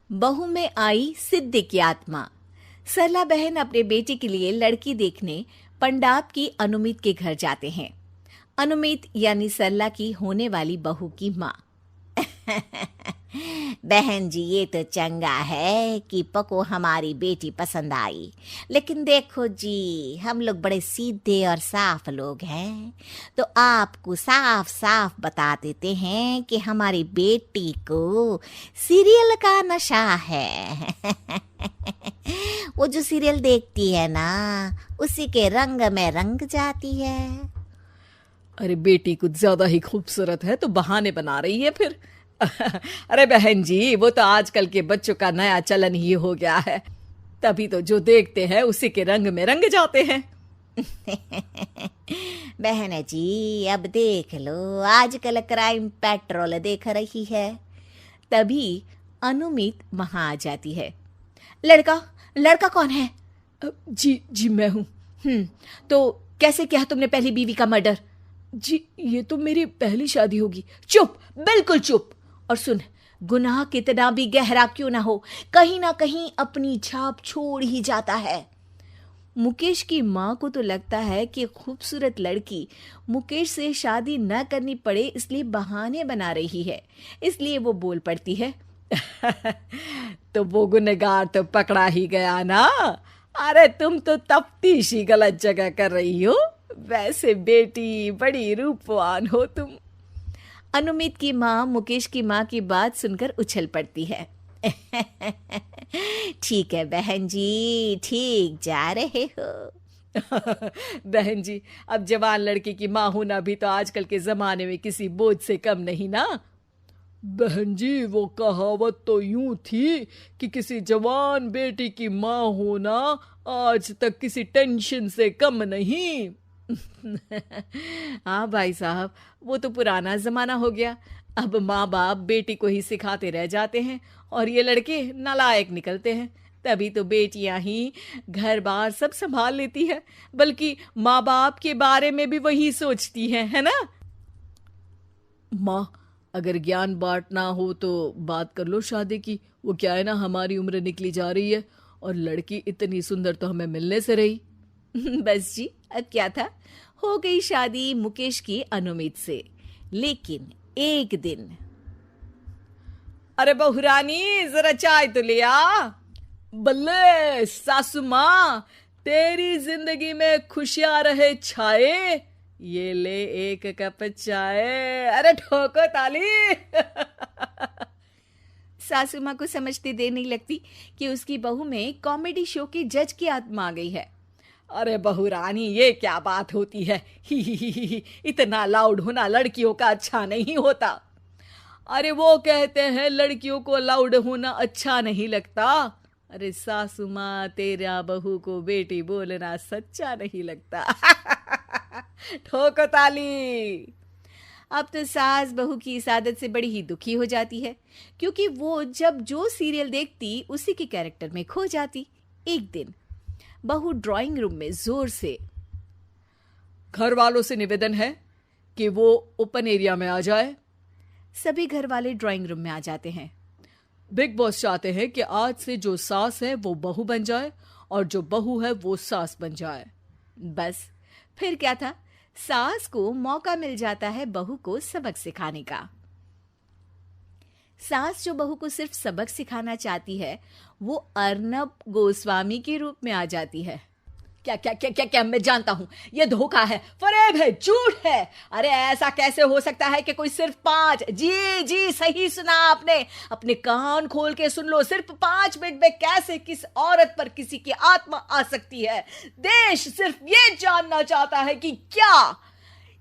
बहू में आई सिद्धि की आत्मा। सरला बहन अपने बेटे के लिए लड़की देखने पंडाब की अनुमित के घर जाते हैं। अनुमित यानी सरला की होने वाली बहू की माँ। बहन जी, ये तो चंगा है कि पको हमारी बेटी पसंद आई, लेकिन देखो जी, हम लोग बड़े सीधे और साफ लोग हैं, तो आपको साफ साफ बता देते हैं कि हमारी बेटी को सीरियल का नशा है। वो जो सीरियल देखती है ना, उसी के रंग में रंग जाती है। अरे बेटी कुछ ज्यादा ही खूबसूरत है तो बहाने बना रही है फिर। अरे बहन जी, वो तो आजकल के बच्चों का नया चलन ही हो गया है, तभी तो जो देखते हैं उसी के रंग में रंग जाते हैं। बहन जी, अब देख लो, आजकल क्राइम पेट्रोल देख रही है। तभी अनुमित वहां आ जाती है। लड़का कौन है? जी मैं हूँ। तो कैसे किया तुमने पहली बीवी का मर्डर? जी, ये तो मेरी पहली शादी होगी। चुप, बिल्कुल चुप। और सुन, गुनाह कितना भी गहरा क्यों ना हो, कहीं ना कहीं अपनी छाप छोड़ ही जाता है। मुकेश की माँ को तो लगता है कि खूबसूरत लड़की मुकेश से शादी न करनी पड़े, इसलिए बहाने बना रही है, इसलिए वो बोल पड़ती है। तो वो गुनहगार तो पकड़ा ही गया ना। अरे तुम तो तफ्तीश ही गलत जगह कर रही हो। वैसे बेटी बड़ी रूपवान हो तुम। अनुमित की माँ मुकेश की माँ की बात सुनकर उछल पड़ती है। ठीक है बहन जी, ठीक जा रहे हो। बहन जी, अब जवान लड़की की माँ होना भी तो आजकल के जमाने में किसी बोझ से कम नहीं ना। बहन जी, वो कहावत तो यूं थी कि किसी जवान बेटी की माँ होना आज तक किसी टेंशन से कम नहीं। हाँ भाई साहब, वो तो पुराना जमाना हो गया। अब माँ बाप बेटी को ही सिखाते रह जाते हैं और ये लड़के नालायक निकलते हैं। तभी तो बेटियां ही घर बार सब संभाल लेती है, बल्कि माँ बाप के बारे में भी वही सोचती है ना। माँ, अगर ज्ञान बांटना हो तो बात कर लो शादी की। वो क्या है ना, हमारी उम्र निकली जा रही है और लड़की इतनी सुंदर तो हमें मिलने से रही। बस जी, अब क्या था, हो गई शादी मुकेश की अनुमित से। लेकिन एक दिन, अरे बहुरानी, जरा चाय तो ले आ। बल्ले सासू माँ, तेरी जिंदगी में खुशियां रहे छाए। ये ले एक कप चाय। अरे ठोको ताली। सासू माँ को समझते देर नहीं लगती कि उसकी बहू में कॉमेडी शो की जज की आत्मा आ गई है। अरे बहुरानी, ये क्या बात होती है? ही, इतना लाउड होना लड़कियों का अच्छा नहीं होता। अरे वो कहते हैं लड़कियों को लाउड होना अच्छा नहीं लगता। अरे सासू माँ, तेरा बहू को बेटी बोलना सच्चा नहीं लगता। ठोको ताली। अब तो सास बहू की इस आदत से बड़ी ही दुखी हो जाती है, क्योंकि वो जब जो सीरियल देखती उसी के कैरेक्टर में खो जाती। एक दिन बहू ड्राइंग रूम में जोर से, घर वालों से निवेदन है कि वो ओपन एरिया में आ जाए। सभी घर वाले ड्राइंग रूम में आ जाते हैं। बिग बॉस चाहते हैं कि आज से जो सास है वो बहू बन जाए और जो बहू है वो सास बन जाए। बस फिर क्या था, सास को मौका मिल जाता है बहू को सबक सिखाने का। सास जो बहू को सिर्फ सबक सिखाना चाहती है, वो अर्नब गोस्वामी के रूप में आ जाती है। क्या क्या क्या क्या क्या, मैं जानता हूं ये धोखा है, फरेब है, झूठ है। अरे ऐसा कैसे हो सकता है कि कोई सिर्फ 5, जी सही सुना आपने, अपने कान खोल के सुन लो, सिर्फ 5 मिनट में कैसे किस औरत पर किसी की आत्मा आ सकती है। देश सिर्फ ये जानना चाहता है कि क्या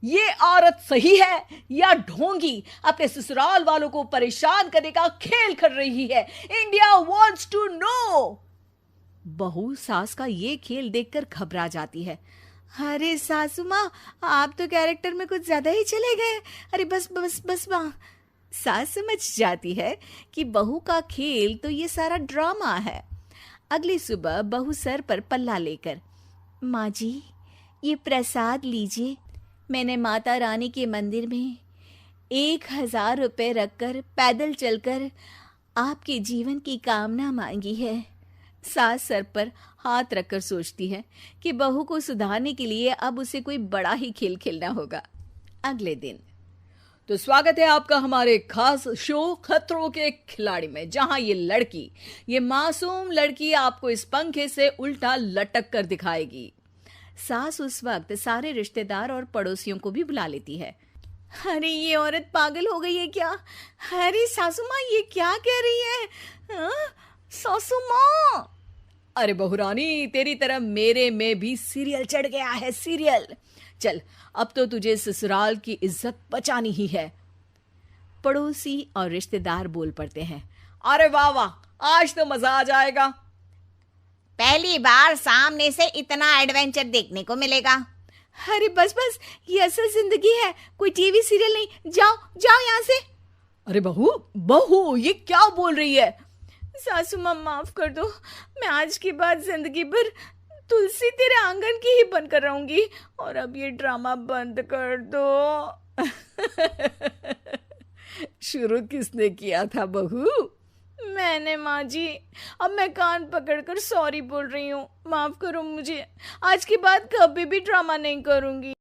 ये औरत सही है या ढोंगी अपने ससुराल वालों को परेशान करने का खेल कर रही है। India wants to know. बहू सास का ये खेल देखकर घबरा जाती है। अरे सासू माँ, आप तो कैरेक्टर में कुछ ज्यादा ही चले गए। अरे बस बस बस माँ। सास समझ जाती है कि बहू का खेल तो ये सारा ड्रामा है। अगली सुबह बहू सर पर पल्ला लेकर, माँ जी ये प्रसाद लीजिए, मैंने माता रानी के मंदिर में 1000 रुपए रखकर पैदल चलकर आपके जीवन की कामना मांगी है। सास सर पर हाथ रखकर सोचती है कि बहू को सुधारने के लिए अब उसे कोई बड़ा ही खेल खेलना होगा। अगले दिन तो स्वागत है आपका हमारे खास शो खतरों के खिलाड़ी में, जहां ये मासूम लड़की आपको इस पंखे से उल्टा लटक कर दिखाएगी। सास उस वक्त सारे रिश्तेदार और पड़ोसियों को भी बुला लेती है। अरे ये औरत पागल हो गई है क्या? अरे सासू माँ ये क्या कह रही है? हाँ? सासू माँ, अरे बहुरानी तेरी तरह मेरे में भी सीरियल चढ़ गया है, सीरियल। चल अब तो तुझे ससुराल की इज्जत बचानी ही है। पड़ोसी और रिश्तेदार बोल पड़ते हैं। अरे वाह वाह, आज तो मजा आ जाएगा। पहली बार सामने से इतना एडवेंचर देखने को मिलेगा। अरे बस बस, ये असल जिंदगी है, कोई टीवी सीरियल नहीं। जाओ जाओ यहाँ से। अरे बहू बहू ये क्या बोल रही है? सासू माँ माफ कर दो, मैं आज के बाद जिंदगी भर तुलसी तेरे आंगन की ही बनकर रहूंगी, और अब ये ड्रामा बंद कर दो। शुरू किसने किया था बहू? मैंने माँ जी। अब मैं कान पकड़कर सॉरी बोल रही हूँ, माफ करो मुझे। आज के बाद कभी भी ड्रामा नहीं करूंगी।